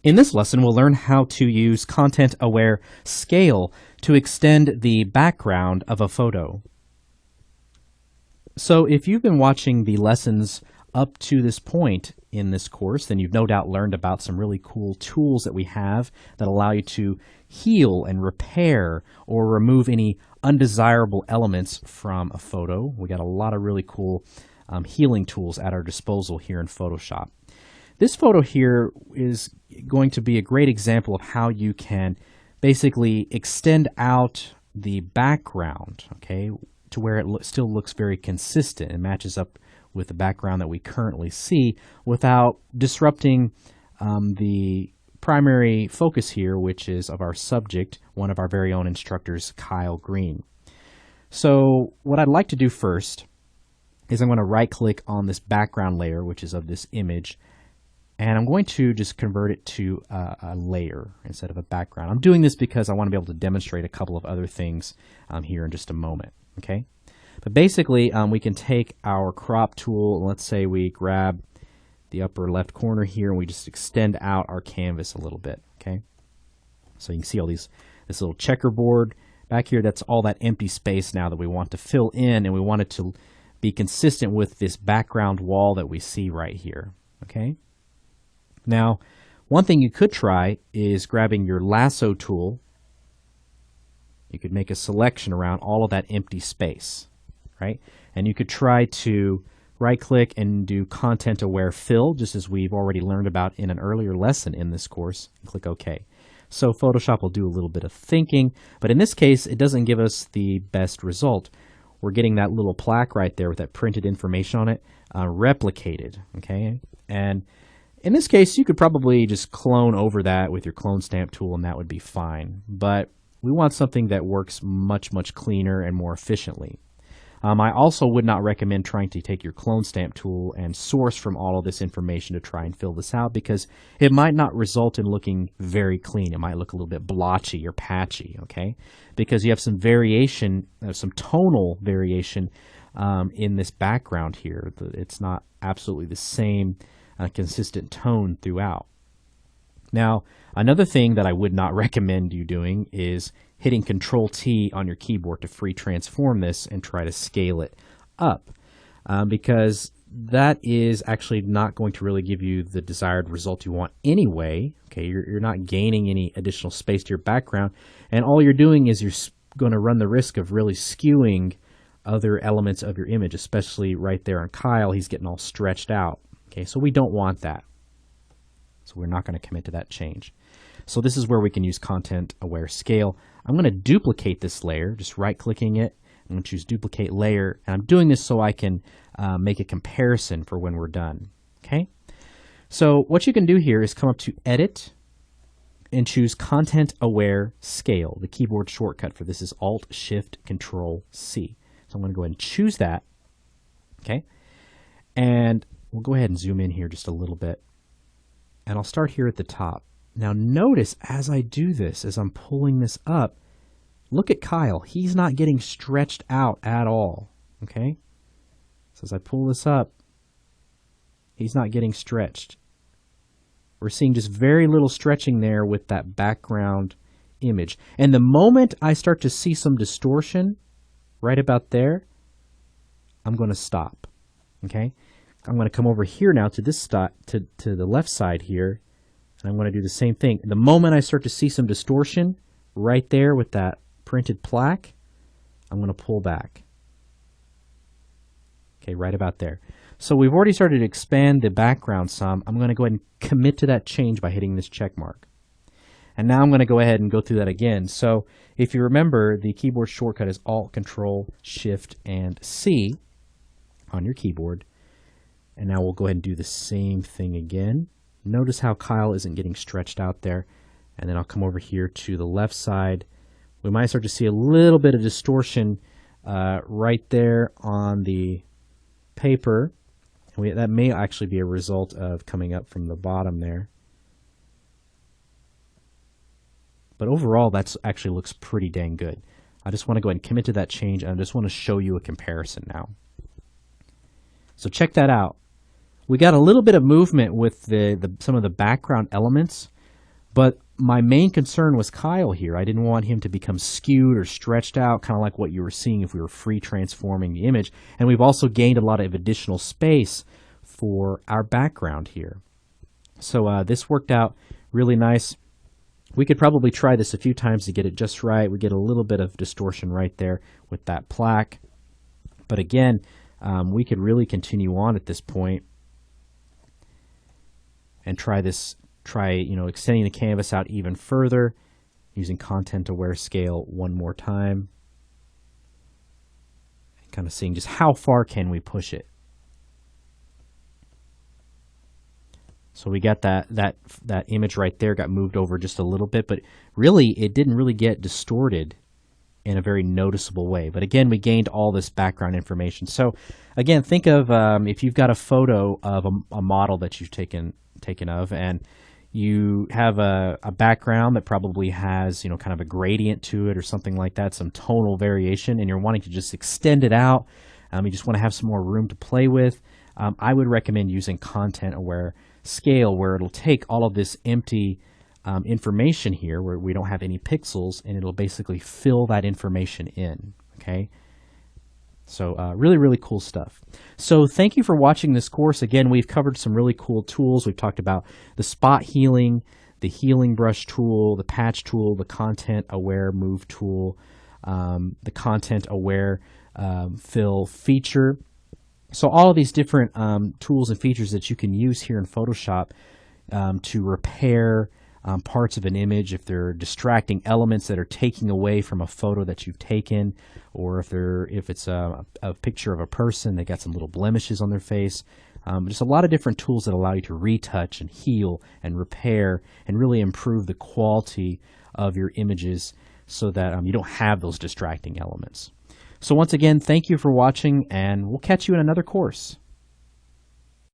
In this lesson, we'll learn how to use content-aware scale to extend the background of a photo. So if you've been watching the lessons up to this point in this course, then you've no doubt learned about some really cool tools that we have that allow you to heal and repair or remove any undesirable elements from a photo. We got a lot of really cool healing tools at our disposal here in Photoshop. This photo here is going to be a great example of how you can basically extend out the background, okay, to where it still looks very consistent and matches up with the background that we currently see without disrupting the primary focus here, which is of our subject, one of our very own instructors, Kyle Green. So what I'd like to do first is I'm going to right-click on this background layer, which is of this image, and I'm going to just convert it to a layer instead of a background. I'm doing this because I want to be able to demonstrate a couple of other things here in just a moment, okay? But basically, we can take our crop tool, and let's say we grab the upper left corner here, and we just extend out our canvas a little bit, okay? So you can see all this little checkerboard back here. That's all that empty space now that we want to fill in, and we want it to be consistent with this background wall that we see right here, okay? Now, one thing you could try is grabbing your lasso tool. You could make a selection around all of that empty space, right? And you could try to right-click and do content-aware fill, just as we've already learned about in an earlier lesson in this course, and click OK. So Photoshop will do a little bit of thinking, but in this case, it doesn't give us the best result. We're getting that little plaque right there with that printed information on it replicated, okay? And in this case, you could probably just clone over that with your clone stamp tool, and that would be fine. But we want something that works much, much cleaner and more efficiently. I also would not recommend trying to take your clone stamp tool and source from all of this information to try and fill this out, because it might not result in looking very clean. It might look a little bit blotchy or patchy, okay? Because you have some variation, some tonal variation in this background here. It's not absolutely the same consistent tone throughout. Now, another thing that I would not recommend you doing is hitting Control-T on your keyboard to free transform this and try to scale it up, because that is actually not going to really give you the desired result you want anyway. Okay, you're not gaining any additional space to your background, and all you're doing is you're going to run the risk of really skewing other elements of your image, especially right there on Kyle. He's getting all stretched out. Okay, so we don't want that. So we're not going to commit to that change. So this is where we can use content-aware scale. I'm going to duplicate this layer, just right-clicking it. I'm going to choose Duplicate Layer, and I'm doing this so I can make a comparison for when we're done. Okay? So what you can do here is come up to Edit and choose Content-Aware Scale. The keyboard shortcut for this is Alt-Shift-Control-C. So I'm going to go ahead and choose that. Okay? And we'll go ahead and zoom in here just a little bit. And I'll start here at the top. Now notice as I do this, as I'm pulling this up, look at Kyle. He's not getting stretched out at all, okay? So as I pull this up, he's not getting stretched. We're seeing just very little stretching there with that background image. And the moment I start to see some distortion, right about there, I'm going to stop, okay? I'm going to come over here now to this to the left side here, and I'm going to do the same thing. The moment I start to see some distortion right there with that printed plaque, I'm going to pull back. Okay, right about there. So we've already started to expand the background some. I'm going to go ahead and commit to that change by hitting this check mark. And now I'm going to go ahead and go through that again. So if you remember, the keyboard shortcut is Alt, Control, Shift, and C on your keyboard. And now we'll go ahead and do the same thing again. Notice how Kyle isn't getting stretched out there. And then I'll come over here to the left side. We might start to see a little bit of distortion right there on the paper. And that may actually be a result of coming up from the bottom there. But overall, that actually looks pretty dang good. I just want to go ahead and commit to that change, and I just want to show you a comparison now. So check that out. We got a little bit of movement with some of the background elements, But my main concern was Kyle here. I didn't want him to become skewed or stretched out, kind of like what you were seeing if we were free transforming the image. And we've also gained a lot of additional space for our background here. So this worked out really nice. We could probably try this a few times to get it just right. We get a little bit of distortion right there with that plaque. But again, we could really continue on at this point and try extending the canvas out even further using content aware scale one more time. Kind of seeing just how far can we push it. So we got that image right there got moved over just a little bit, but really it didn't really get distorted in a very noticeable way. But again, we gained all this background information. So again, think of if you've got a photo of a model that you've taken of, and you have a background that probably has, kind of a gradient to it or something like that, some tonal variation, and you're wanting to just extend it out. You just want to have some more room to play with. I would recommend using content aware scale, where it'll take all of this empty information here where we don't have any pixels, and it'll basically fill that information in. Okay. So really, really cool stuff. So thank you for watching this course. Again, we've covered some really cool tools. We've talked about the spot healing, the healing brush tool, the patch tool, the content aware move tool, the content aware fill feature. So all of these different tools and features that you can use here in Photoshop to repair parts of an image, if they're distracting elements that are taking away from a photo that you've taken, or if it's a picture of a person that got some little blemishes on their face. Just a lot of different tools that allow you to retouch and heal and repair and really improve the quality of your images so that you don't have those distracting elements. So once again, thank you for watching, and we'll catch you in another course.